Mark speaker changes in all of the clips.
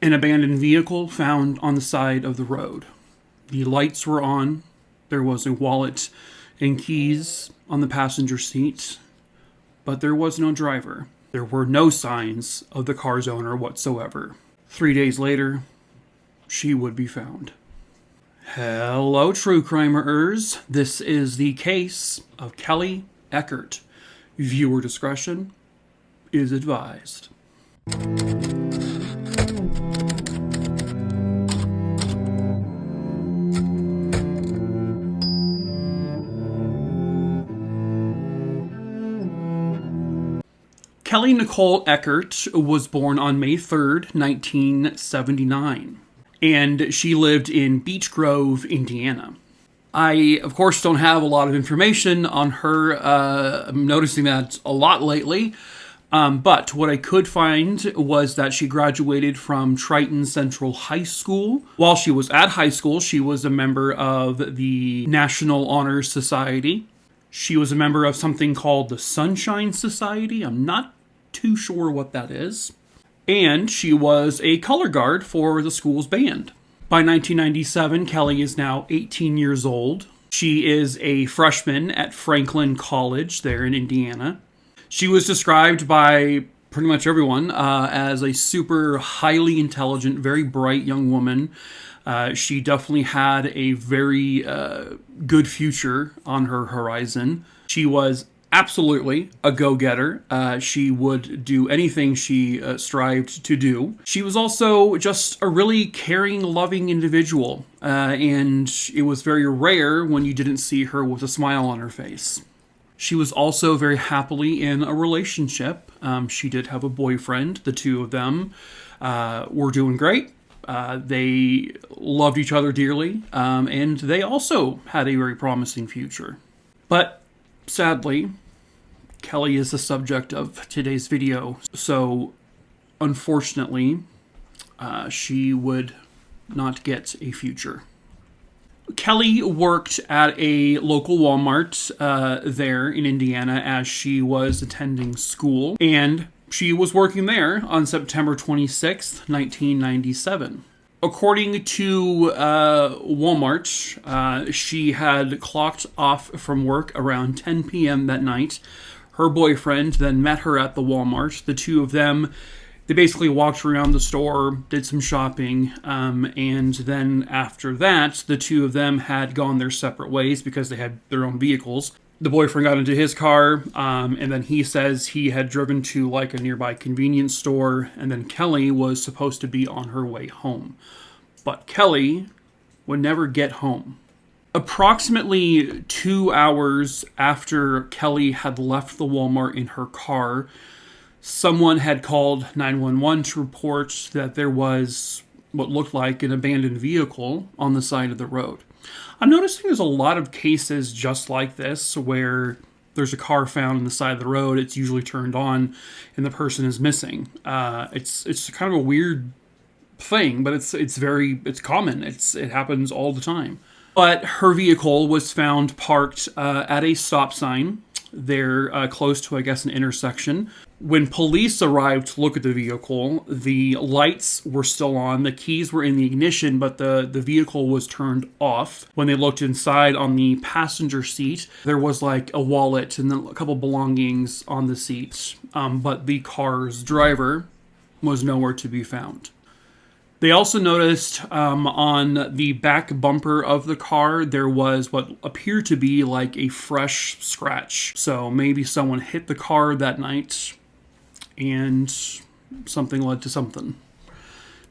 Speaker 1: An abandoned vehicle found on the side of the road. The lights were on. There was a wallet and keys on the passenger seat, but there was no driver. There were no signs of the car's owner whatsoever. 3 days later, she would be found. Hello, true crimerers. This is the case of Kelly Eckart. Viewer discretion is advised. Kelly Nicole Eckart was born on May 3rd, 1979, and she lived in Beech Grove, Indiana. I, of course, don't have a lot of information on her. I'm noticing that a lot lately. But what I could find was that she graduated from Triton Central High School. While she was at high school, she was a member of the National Honor Society. She was a member of something called the Sunshine Society. I'm not too sure what that is. And she was a color guard for the school's band. By 1997, Kelly is now 18 years old. She is a freshman at Franklin College there in Indiana. She was described by pretty much everyone as a super highly intelligent, very bright young woman. She definitely had a very good future on her horizon. She was absolutely a go-getter. She would do anything she strived to do. She was also just a really caring, loving individual. And it was very rare when you didn't see her with a smile on her face. She was also very happily in a relationship. She did have a boyfriend. The two of them were doing great. They loved each other dearly. And they also had a very promising future. But sadly, Kelly is the subject of today's video, so unfortunately, she would not get a future. Kelly worked at a local Walmart there in Indiana as she was attending school, and she was working there on September 26th, 1997. According to Walmart, she had clocked off from work around 10 p.m. that night. Her boyfriend then met her at the Walmart. The two of them, they basically walked around the store, did some shopping, and then after that, the two of them had gone their separate ways because they had their own vehicles. The boyfriend got into his car, and then he says he had driven to like a nearby convenience store, and then Kelly was supposed to be on her way home. But Kelly would never get home. Approximately 2 hours after Kelly had left the Walmart in her car, someone had called 911 to report that there was what looked like an abandoned vehicle on the side of the road. I'm noticing there's a lot of cases just like this where there's a car found on the side of the road, it's usually turned on, and the person is missing. It's kind of a weird thing, but it's common. It happens all the time. But her vehicle was found parked at a stop sign there close to, I guess, an intersection. When police arrived to look at the vehicle, the lights were still on, the keys were in the ignition, but the vehicle was turned off. When they looked inside on the passenger seat, there was like a wallet and then a couple belongings on the seat, but the car's driver was nowhere to be found. They also noticed on the back bumper of the car, there was what appeared to be like a fresh scratch. So maybe someone hit the car that night and something led to something.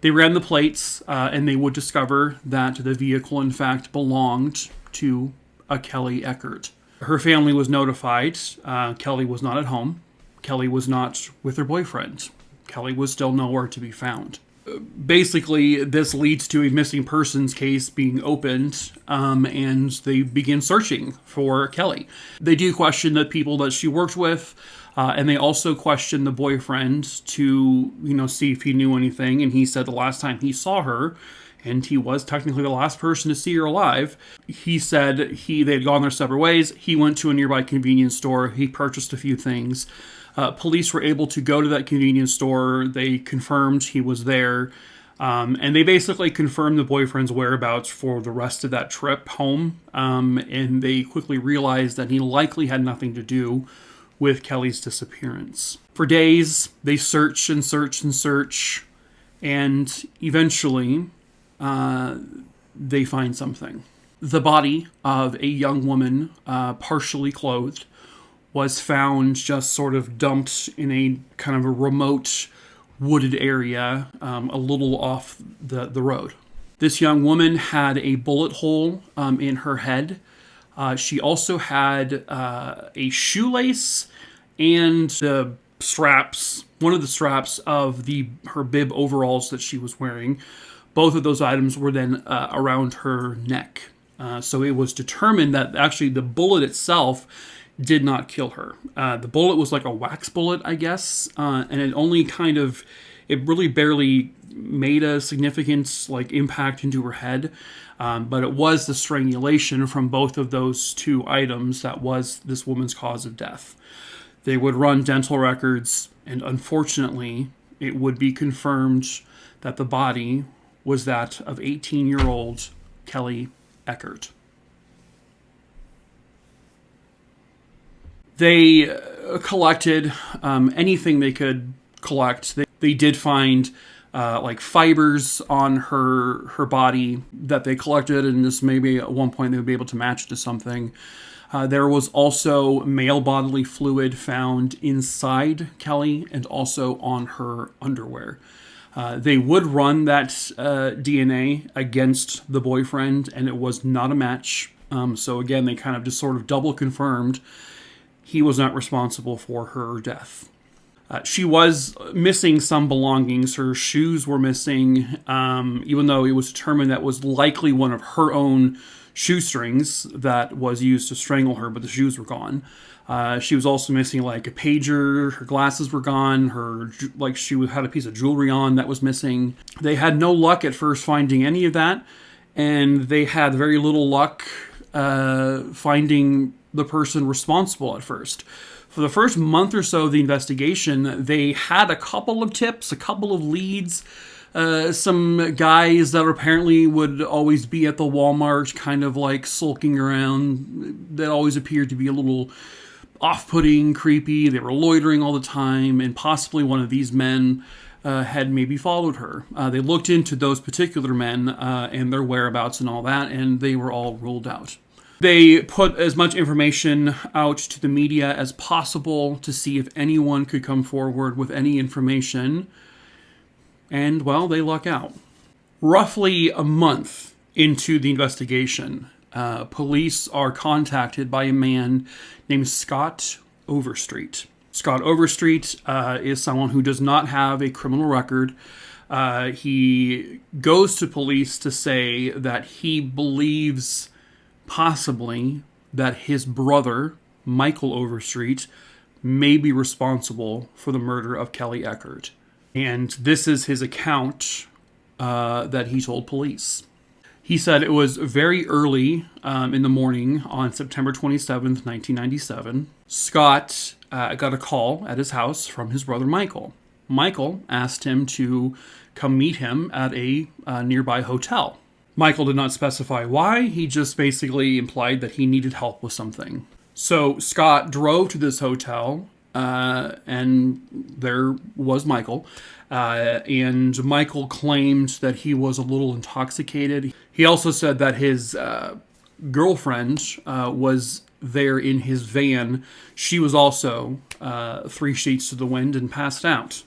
Speaker 1: They ran the plates and they would discover that the vehicle in fact belonged to a Kelly Eckart. Her family was notified. Kelly was not at home. Kelly was not with her boyfriend. Kelly was still nowhere to be found. Basically, this leads to a missing persons case being opened, and they begin searching for Kelly. They do question the people that she worked with, and they also question the boyfriend to, see if he knew anything. And he said the last time he saw her, and he was technically the last person to see her alive, he said they had gone their separate ways. He went to a nearby convenience store. He purchased a few things. Police were able to go to that convenience store. They confirmed he was there. And they basically confirmed the boyfriend's whereabouts for the rest of that trip home. And they quickly realized that he likely had nothing to do with Kelly's disappearance. For days, they search and search and search. And eventually, they find something. The body of a young woman, partially clothed, was found just sort of dumped in a kind of a remote wooded area a little off the road. This young woman had a bullet hole in her head. She also had a shoelace and the straps, one of the straps of her bib overalls that she was wearing. Both of those items were then around her neck. So it was determined that actually the bullet itself did not kill her. The bullet was like a wax bullet, I guess, and it really barely made a significant impact into her head. But it was the strangulation from both of those two items that was this woman's cause of death. They would run dental records, and unfortunately, it would be confirmed that the body was that of 18-year-old Kelly Eckart. They collected anything they could collect. They did find fibers on her body that they collected, and this maybe at one point they would be able to match to something. There was also male bodily fluid found inside Kelly and also on her underwear. They would run that DNA against the boyfriend, and it was not a match. So again, they kind of just sort of double confirmed he was not responsible for her death. She was missing some belongings. Her shoes were missing, even though it was determined that was likely one of her own shoestrings that was used to strangle her, but the shoes were gone. She was also missing a pager. Her glasses were gone. She had a piece of jewelry on that was missing. They had no luck at first finding any of that, and they had very little luck finding the person responsible at first. For the first month or so of the investigation, they had a couple of tips, a couple of leads. Some guys that apparently would always be at the Walmart, kind of sulking around, that always appeared to be a little off-putting, creepy. They were loitering all the time, and possibly one of these men had maybe followed her. They looked into those particular men and their whereabouts and all that, and they were all ruled out. They put as much information out to the media as possible to see if anyone could come forward with any information. And, well, they luck out. Roughly a month into the investigation, police are contacted by a man named Scott Overstreet. Scott Overstreet is someone who does not have a criminal record. He goes to police to say that he believes possibly that his brother, Michael Overstreet, may be responsible for the murder of Kelly Eckart. And this is his account that he told police. He said it was very early in the morning on September 27th, 1997. Scott got a call at his house from his brother Michael. Michael asked him to come meet him at a nearby hotel. Michael did not specify why. He just basically implied that he needed help with something. So Scott drove to this hotel, and there was Michael. And Michael claimed that he was a little intoxicated. He also said that his girlfriend was there in his van. She was also 3 sheets to the wind and passed out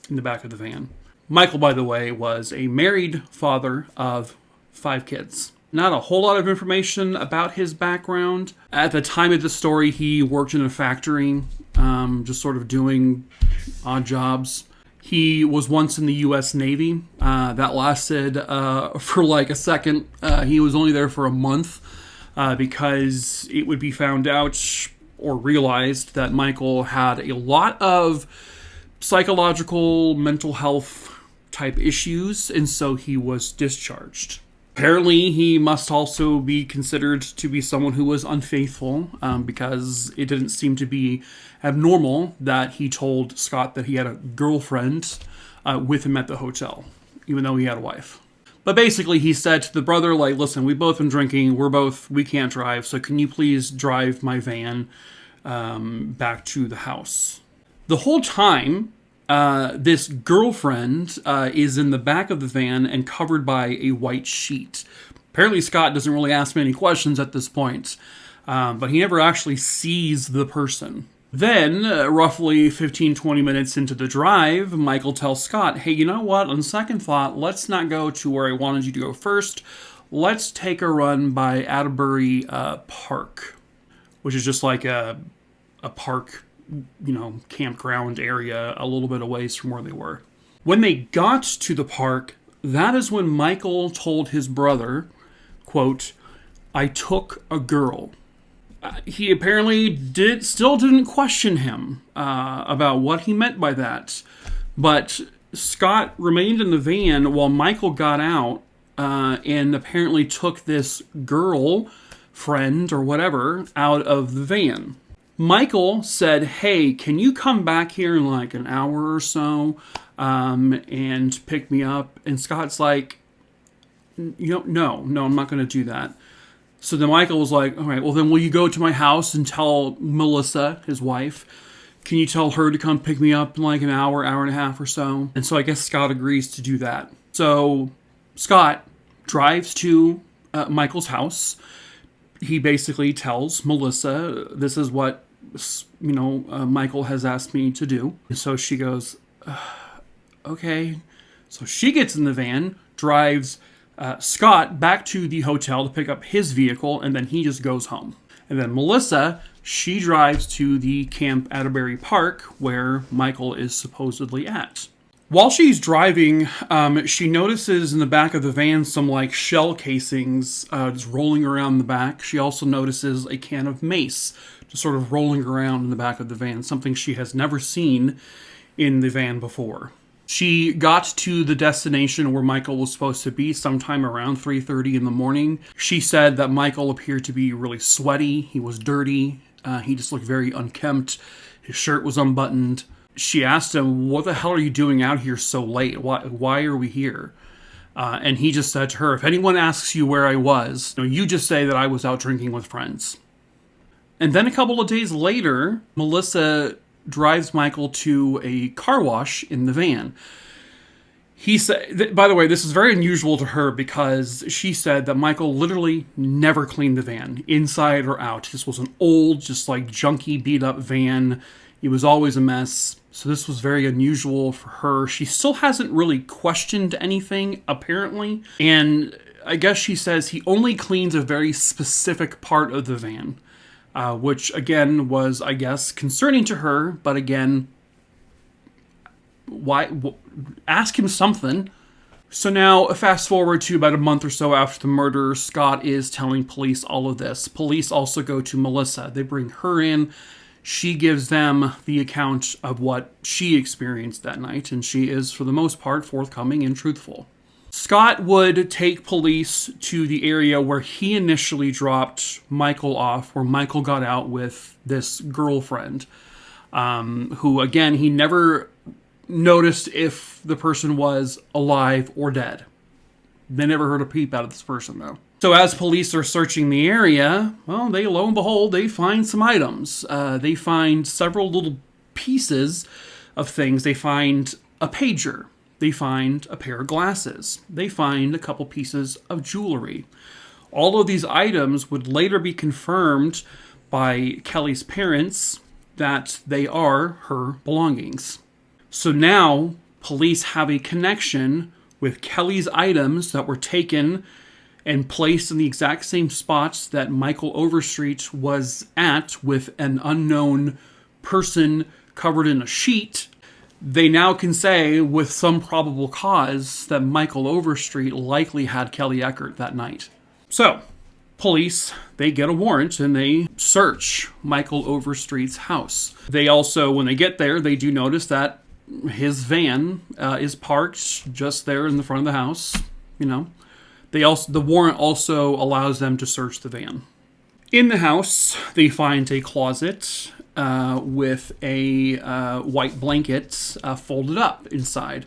Speaker 1: in the back of the van. Michael, by the way, was a married father of 5 kids. Not a whole lot of information about his background. At the time of the story, he worked in a factory, just sort of doing odd jobs. He was once in the U.S. Navy. That lasted for a second. He was only there for a month because it would be found out or realized that Michael had a lot of psychological, mental health type issues, and so he was discharged. Apparently, he must also be considered to be someone who was unfaithful because it didn't seem to be abnormal that he told Scott that he had a girlfriend with him at the hotel. even though he had a wife. But basically, he said to the brother, like, listen, we've both been drinking. We can't drive. So can you please drive my van back to the house? The whole time, this girlfriend is in the back of the van and covered by a white sheet. Apparently, Scott doesn't really ask many questions at this point, but he never actually sees the person. Then, roughly 15-20 minutes into the drive, Michael tells Scott, hey, you know what? On second thought, let's not go to where I wanted you to go first. Let's take a run by Atterbury Park, which is just like a park, campground area a little bit away from where they were. When they got to the park, that is when Michael told his brother, quote, I took a girl. He apparently still didn't question him about what he meant by that. But Scott remained in the van while Michael got out and apparently took this girl friend or whatever out of the van. Michael said, hey, can you come back here in like an hour or so and pick me up? And Scott's like, no, I'm not going to do that. So then Michael was like, all right, well then will you go to my house and tell Melissa, his wife, can you tell her to come pick me up in like an hour and a half or so? And so I guess Scott agrees to do that. So Scott drives to Michael's house. He basically tells Melissa, this is what, Michael has asked me to do. And so she goes, okay. So she gets in the van, drives Scott back to the hotel to pick up his vehicle, and then he just goes home. And then Melissa, she drives to the Camp Atterbury Park where Michael is supposedly at. While she's driving, she notices in the back of the van some like shell casings just rolling around the back. She also notices a can of mace just sort of rolling around in the back of the van, something she has never seen in the van before. She got to the destination where Michael was supposed to be sometime around 3:30 in the morning. She said that Michael appeared to be really sweaty. He was dirty. He just looked very unkempt. His shirt was unbuttoned. She asked him, what the hell are you doing out here so late? Why are we here? And he just said to her, if anyone asks you where I was, you just say that I was out drinking with friends. And then a couple of days later, Melissa drives Michael to a car wash in the van. He said, by the way, this is very unusual to her because she said that Michael literally never cleaned the van, inside or out. This was an old, just like junky, beat up van. It was always a mess. So this was very unusual for her. She still hasn't really questioned anything, apparently. And I guess she says he only cleans a very specific part of the van. Which, again, was, I guess, concerning to her. But again, why? Ask him something. So now, fast forward to about a month or so after the murder, Scott is telling police all of this. Police also go to Melissa. They bring her in. She gives them the account of what she experienced that night. And she is, for the most part, forthcoming and truthful. Scott would take police to the area where he initially dropped Michael off, where Michael got out with this girlfriend, who, again, he never noticed if the person was alive or dead. They never heard a peep out of this person, though. So as police are searching the area, well, lo and behold, they find some items. They find several little pieces of things. They find a pager. They find a pair of glasses. They find a couple pieces of jewelry. All of these items would later be confirmed by Kelly's parents that they are her belongings. So now police have a connection with Kelly's items that were taken and placed in the exact same spots that Michael Overstreet was at with an unknown person covered in a sheet. They now can say with some probable cause that Michael Overstreet likely had Kelly Eckart that night. So, police, they get a warrant and they search Michael Overstreet's house. They also, when they get there, they do notice that his van is parked just there in the front of the house. The warrant also allows them to search the van. In the house, they find a closet with a white blanket folded up inside.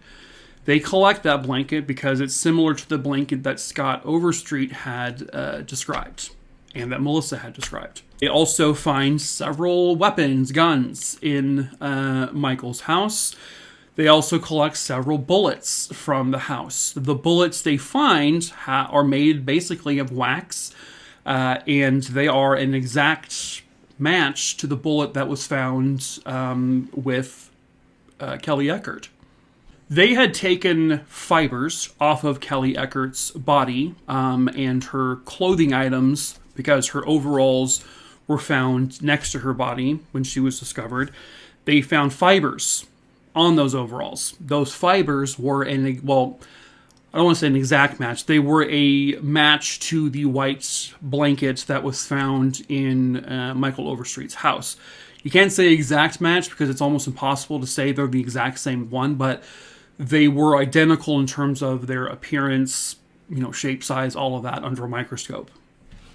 Speaker 1: They collect that blanket because it's similar to the blanket that Scott Overstreet had described and that Melissa had described. They also find several weapons, guns in Michael's house. They also collect several bullets from the house. The bullets they find are made basically of wax, and they are an exact match to the bullet that was found with Kelly Eckart. They had taken fibers off of Kelly Eckart's body and her clothing items because her overalls were found next to her body when she was discovered. They found fibers on those overalls. Those fibers were I don't want to say an exact match. They were a match to the white blanket that was found in Michael Overstreet's house. You can't say exact match because it's almost impossible to say they're the exact same one, but they were identical in terms of their appearance, shape, size, all of that under a microscope.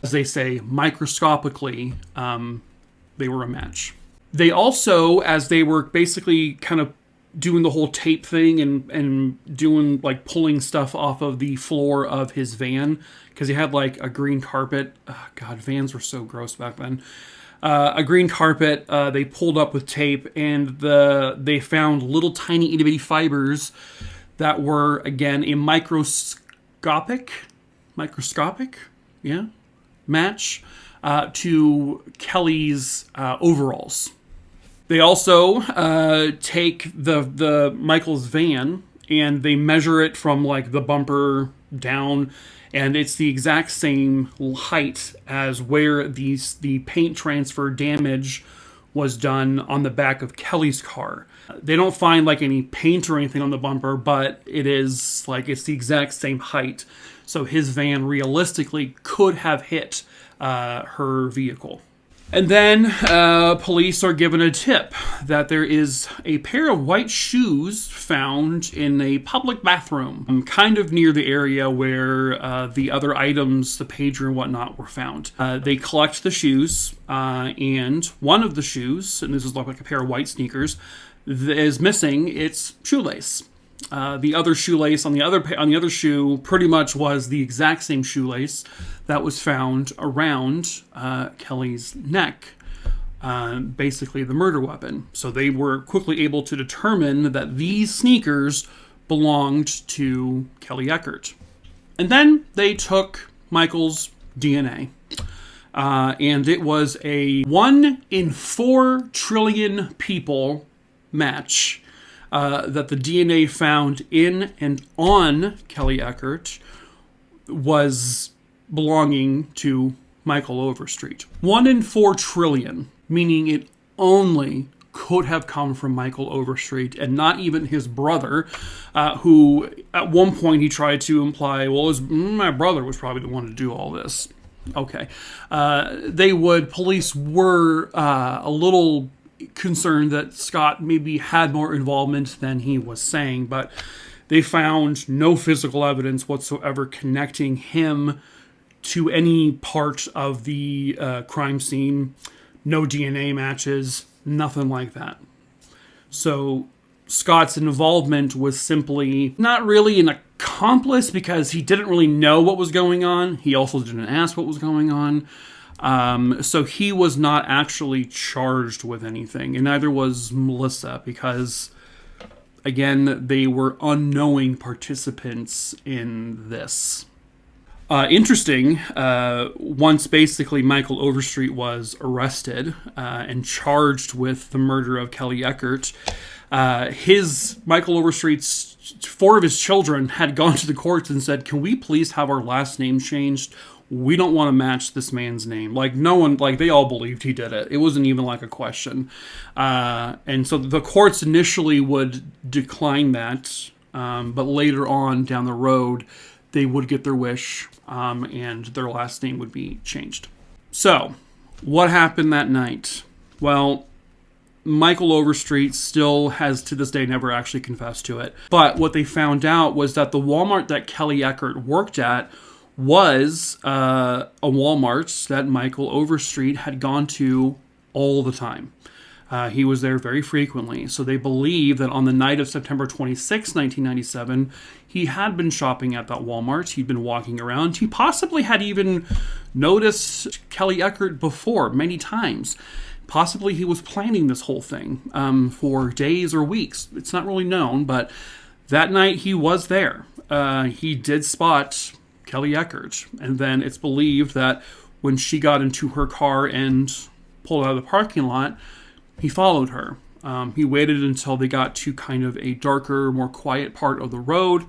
Speaker 1: As they say, microscopically, they were a match. They also, as they were basically kind of doing the whole tape thing and doing like pulling stuff off of the floor of his van, because he had like a green carpet. Oh, God, vans were so gross back then. A green carpet they pulled up with tape, and they found little tiny itty bitty fibers that were, again, a microscopic match to Kelly's overalls. They also take the Michael's van and they measure it from like the bumper down, and it's the exact same height as where the paint transfer damage was done on the back of Kelly's car. They don't find like any paint or anything on the bumper, but it's the exact same height. So his van realistically could have hit her vehicle. And then police are given a tip that there is a pair of white shoes found in a public bathroom, kind of near the area where the other items, the pager and whatnot, were found. They collect the shoes, and one of the shoes, and this is like a pair of white sneakers, is missing its shoelace. The other shoelace on the other shoe pretty much was the exact same shoelace that was found around Kelly's neck, basically the murder weapon. So they were quickly able to determine that these sneakers belonged to Kelly Eckart. And then they took Michael's DNA. And it was a 1 in 4 trillion people match. That the DNA found in and on Kelly Eckart was belonging to Michael Overstreet. 1 in 4 trillion, meaning it only could have come from Michael Overstreet and not even his brother, who at one point he tried to imply, my brother was probably the one to do all this. Okay. Police were a little concerned that Scott maybe had more involvement than he was saying, but they found no physical evidence whatsoever connecting him to any part of the crime scene. No DNA matches, nothing like that. So Scott's involvement was simply not really an accomplice because he didn't really know what was going on. He also didn't ask what was going on. So he was not actually charged with anything, and neither was Melissa because, again, they were unknowing participants in this. Interesting, once basically Michael Overstreet was arrested and charged with the murder of Kelly Eckart, Michael Overstreet's 4 of his children had gone to the courts and said, "Can we please have our last name changed? We don't want to match this man's name." They all believed he did it. It wasn't even like a question. And so the courts initially would decline that, but later on down the road, they would get their wish, and their last name would be changed. So, what happened that night? Well, Michael Overstreet still has, to this day, never actually confessed to it. But what they found out was that the Walmart that Kelly Eckart worked at was a Walmart that Michael Overstreet had gone to all the time. He was there very frequently. So they believe that on the night of September 26, 1997, he had been shopping at that Walmart. He'd been walking around. He possibly had even noticed Kelly Eckart before many times. Possibly he was planning this whole thing for days or weeks. It's not really known, but that night he was there. He did spot Kelly Eckart. And then it's believed that when she got into her car and pulled out of the parking lot, he followed her. He waited until they got to kind of a darker, more quiet part of the road,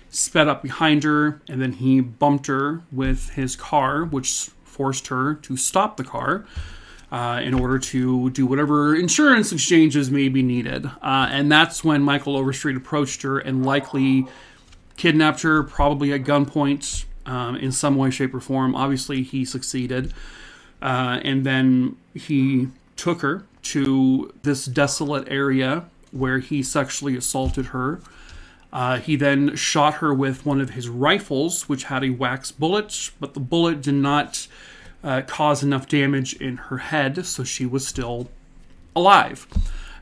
Speaker 1: sped up behind her, and then he bumped her with his car, which forced her to stop the car in order to do whatever insurance exchanges may be needed. And that's when Michael Overstreet approached her and likely kidnapped her, probably at gunpoint in some way, shape, or form. Obviously, he succeeded. And then he took her to this desolate area where he sexually assaulted her. He then shot her with one of his rifles, which had a wax bullet, but the bullet did not cause enough damage in her head, so she was still alive.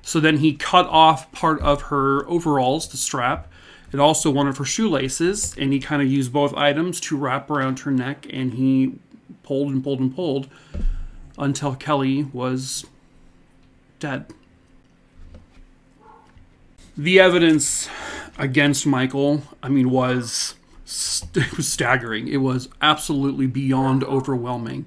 Speaker 1: So then he cut off part of her overalls, the strap, and also one of her shoelaces, and he kind of used both items to wrap around her neck, and he pulled and pulled and pulled until Kelly was dead. The evidence against Michael, was staggering. It was absolutely beyond overwhelming.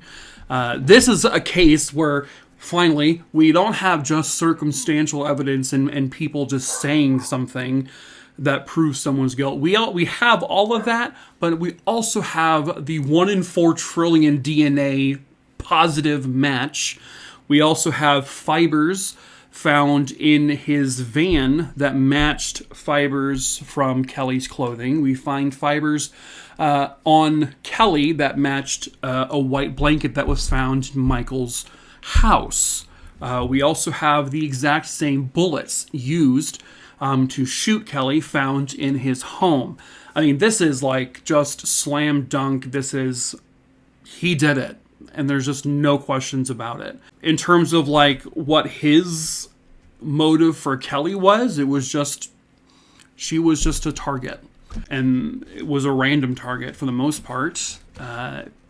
Speaker 1: This is a case where, finally, we don't have just circumstantial evidence and people just saying something that proves someone's guilt. We have all of that, but we also have the 1 in 4 trillion DNA positive match. We also have fibers found in his van that matched fibers from Kelly's clothing. We find fibers on Kelly that matched a white blanket that was found in Michael's house. We also have the exact same bullets used to shoot Kelly found in his home. This is like just slam dunk. He did it. And there's just no questions about it. In terms of what his motive for Kelly was, she was just a target. And it was a random target for the most part.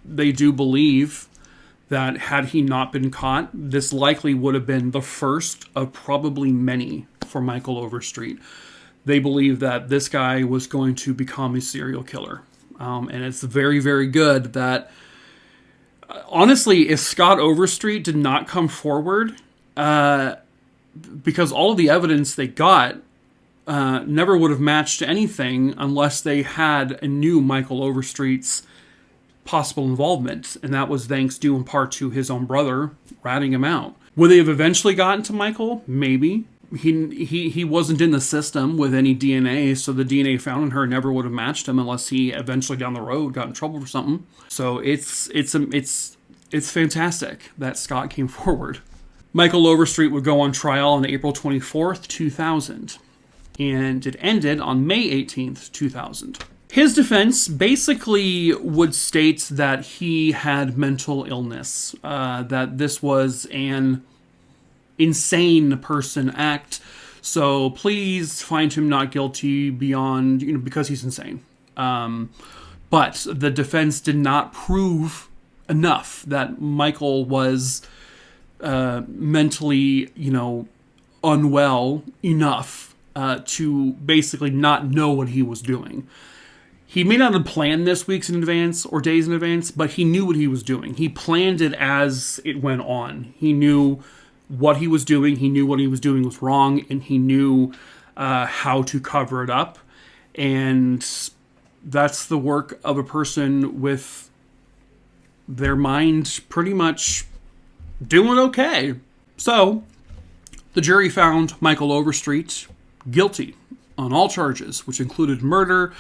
Speaker 1: They do believe that had he not been caught, this likely would have been the first of probably many for Michael Overstreet. They believe that this guy was going to become a serial killer. And it's very, very good that, honestly, if Scott Overstreet did not come forward, because all of the evidence they got never would have matched anything unless they had and knew Michael Overstreet's possible involvement, and that was thanks due in part to his own brother ratting him out. Would they have eventually gotten to Michael? Maybe. He wasn't in the system with any DNA, so the DNA found in her never would have matched him unless he eventually down the road got in trouble for something. So it's fantastic that Scott came forward. Michael Overstreet would go on trial on April 24th, 2000, and it ended on May 18th, 2000. His defense basically would state that he had mental illness, that this was an insane person act, so please find him not guilty beyond, because he's insane. But the defense did not prove enough that Michael was mentally, unwell enough to basically not know what he was doing. He may not have planned this weeks in advance or days in advance, but he knew what he was doing. He planned it as it went on. He knew what he was doing. He knew what he was doing was wrong, and he knew how to cover it up. And that's the work of a person with their mind pretty much doing okay. So, the jury found Michael Overstreet guilty on all charges, which included murder,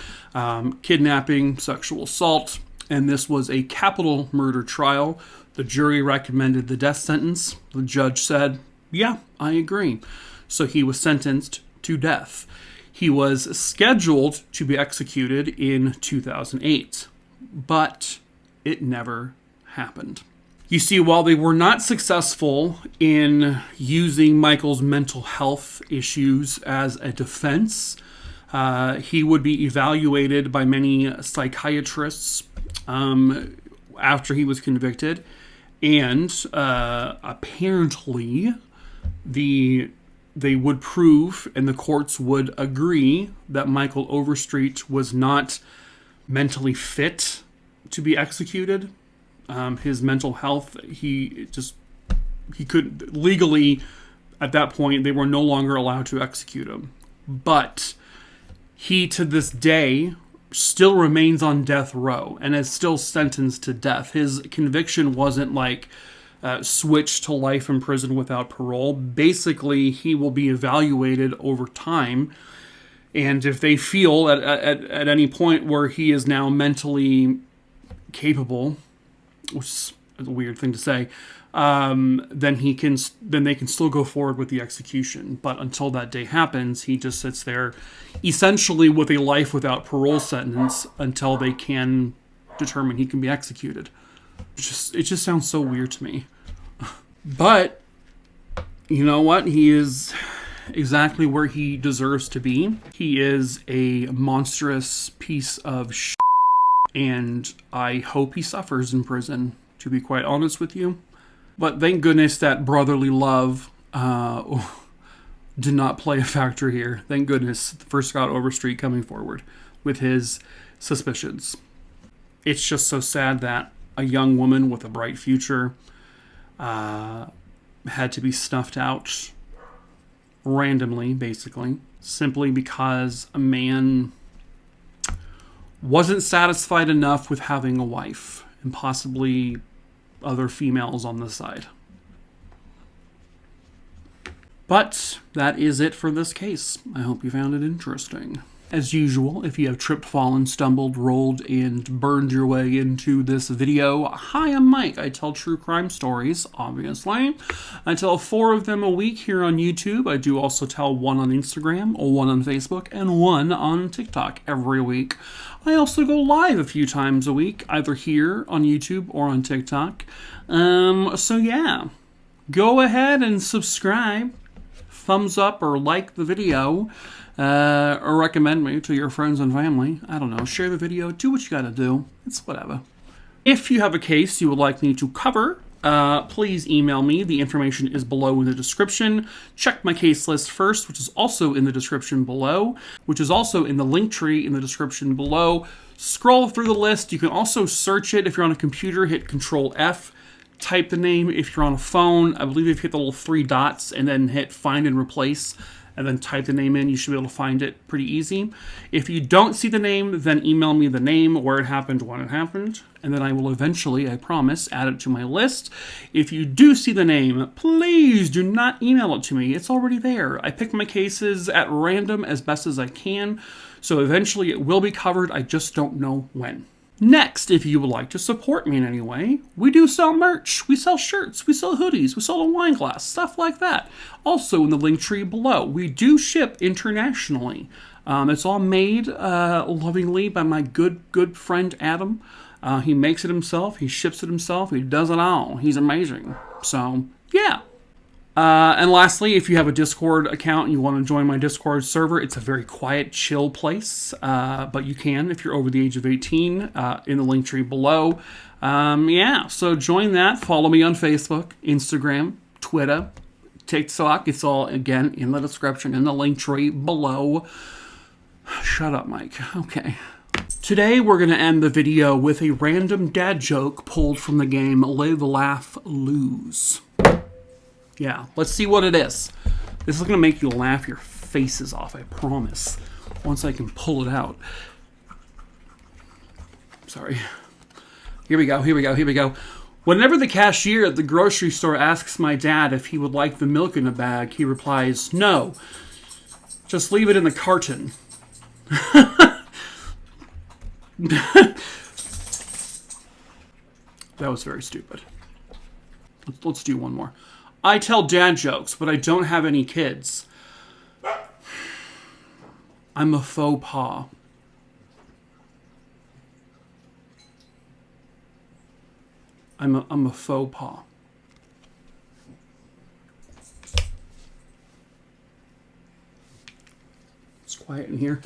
Speaker 1: kidnapping, sexual assault, and this was a capital murder trial. The jury recommended the death sentence. The judge said, yeah, I agree. So he was sentenced to death. He was scheduled to be executed in 2008, but it never happened. You see, while they were not successful in using Michael's mental health issues as a defense, he would be evaluated by many psychiatrists after he was convicted. And apparently, they would prove, and the courts would agree, that Michael Overstreet was not mentally fit to be executed. His mental health, he couldn't legally, at that point, they were no longer allowed to execute him. But he, to this day, still remains on death row and is still sentenced to death. His conviction wasn't like switched to life in prison without parole. Basically, he will be evaluated over time. And if they feel at any point where he is now mentally capable, which is a weird thing to say, then they can still go forward with the execution. But until that day happens, he just sits there essentially with a life without parole sentence until they can determine he can be executed. It just sounds so weird to me. But you know what? He is exactly where he deserves to be. He is a monstrous piece of shit, and I hope he suffers in prison, to be quite honest with you. But thank goodness that brotherly love did not play a factor here. Thank goodness for Scott Overstreet coming forward with his suspicions. It's just so sad that a young woman with a bright future had to be snuffed out randomly, basically, simply because a man wasn't satisfied enough with having a wife and possibly other females on the side. But that is it for this case. I hope you found it interesting. As usual, if you have tripped, fallen, stumbled, rolled, and burned your way into this video, hi, I'm Mike. I tell true crime stories, obviously. I tell 4 of them a week here on YouTube. I do also tell 1 on Instagram, 1 on Facebook, and 1 on TikTok every week. I also go live a few times a week, either here on YouTube or on TikTok. So yeah, go ahead and subscribe, thumbs up or like the video. Or recommend me to your friends and family. I don't know, share the video, do what you gotta do. It's whatever. If you have a case you would like me to cover, please email me. The information is below in the description. Check my case list first, which is also in the description below, which is also in the link tree in the description below. Scroll through the list. You can also search it. If you're on a computer, hit Control F. Type the name. If you're on a phone, I believe if you hit the little 3 dots and then hit Find and Replace, and then type the name in, you should be able to find it pretty easy. If you don't see the name, then email me the name, where it happened, when it happened, and then I will eventually, I promise, add it to my list. If you do see the name, please do not email it to me. It's already there. I pick my cases at random as best as I can, so eventually it will be covered. I just don't know when. Next, if you would like to support me in any way, we do sell merch. We sell shirts, we sell hoodies, we sell a wine glass, stuff like that. Also in the link tree below, we do ship internationally. It's all made lovingly by my good friend Adam. He makes it himself, he ships it himself, he does it all. He's amazing. So, yeah. And lastly, if you have a Discord account and you want to join my Discord server, it's a very quiet, chill place. But you can if you're over the age of 18 in the link tree below. Yeah, so join that. Follow me on Facebook, Instagram, Twitter, TikTok. It's all, again, in the description, in the link tree below. Shut up, Mike. Okay. Today, we're going to end the video with a random dad joke pulled from the game Live, Laugh, Lose. Yeah, let's see what it is. This is going to make you laugh your faces off, I promise. Once I can pull it out. Sorry. Here we go. Whenever the cashier at the grocery store asks my dad if he would like the milk in a bag, he replies, "No, just leave it in the carton." That was very stupid. Let's do one more. I tell dad jokes, but I don't have any kids. I'm a faux pas. I'm a faux pas. It's quiet in here.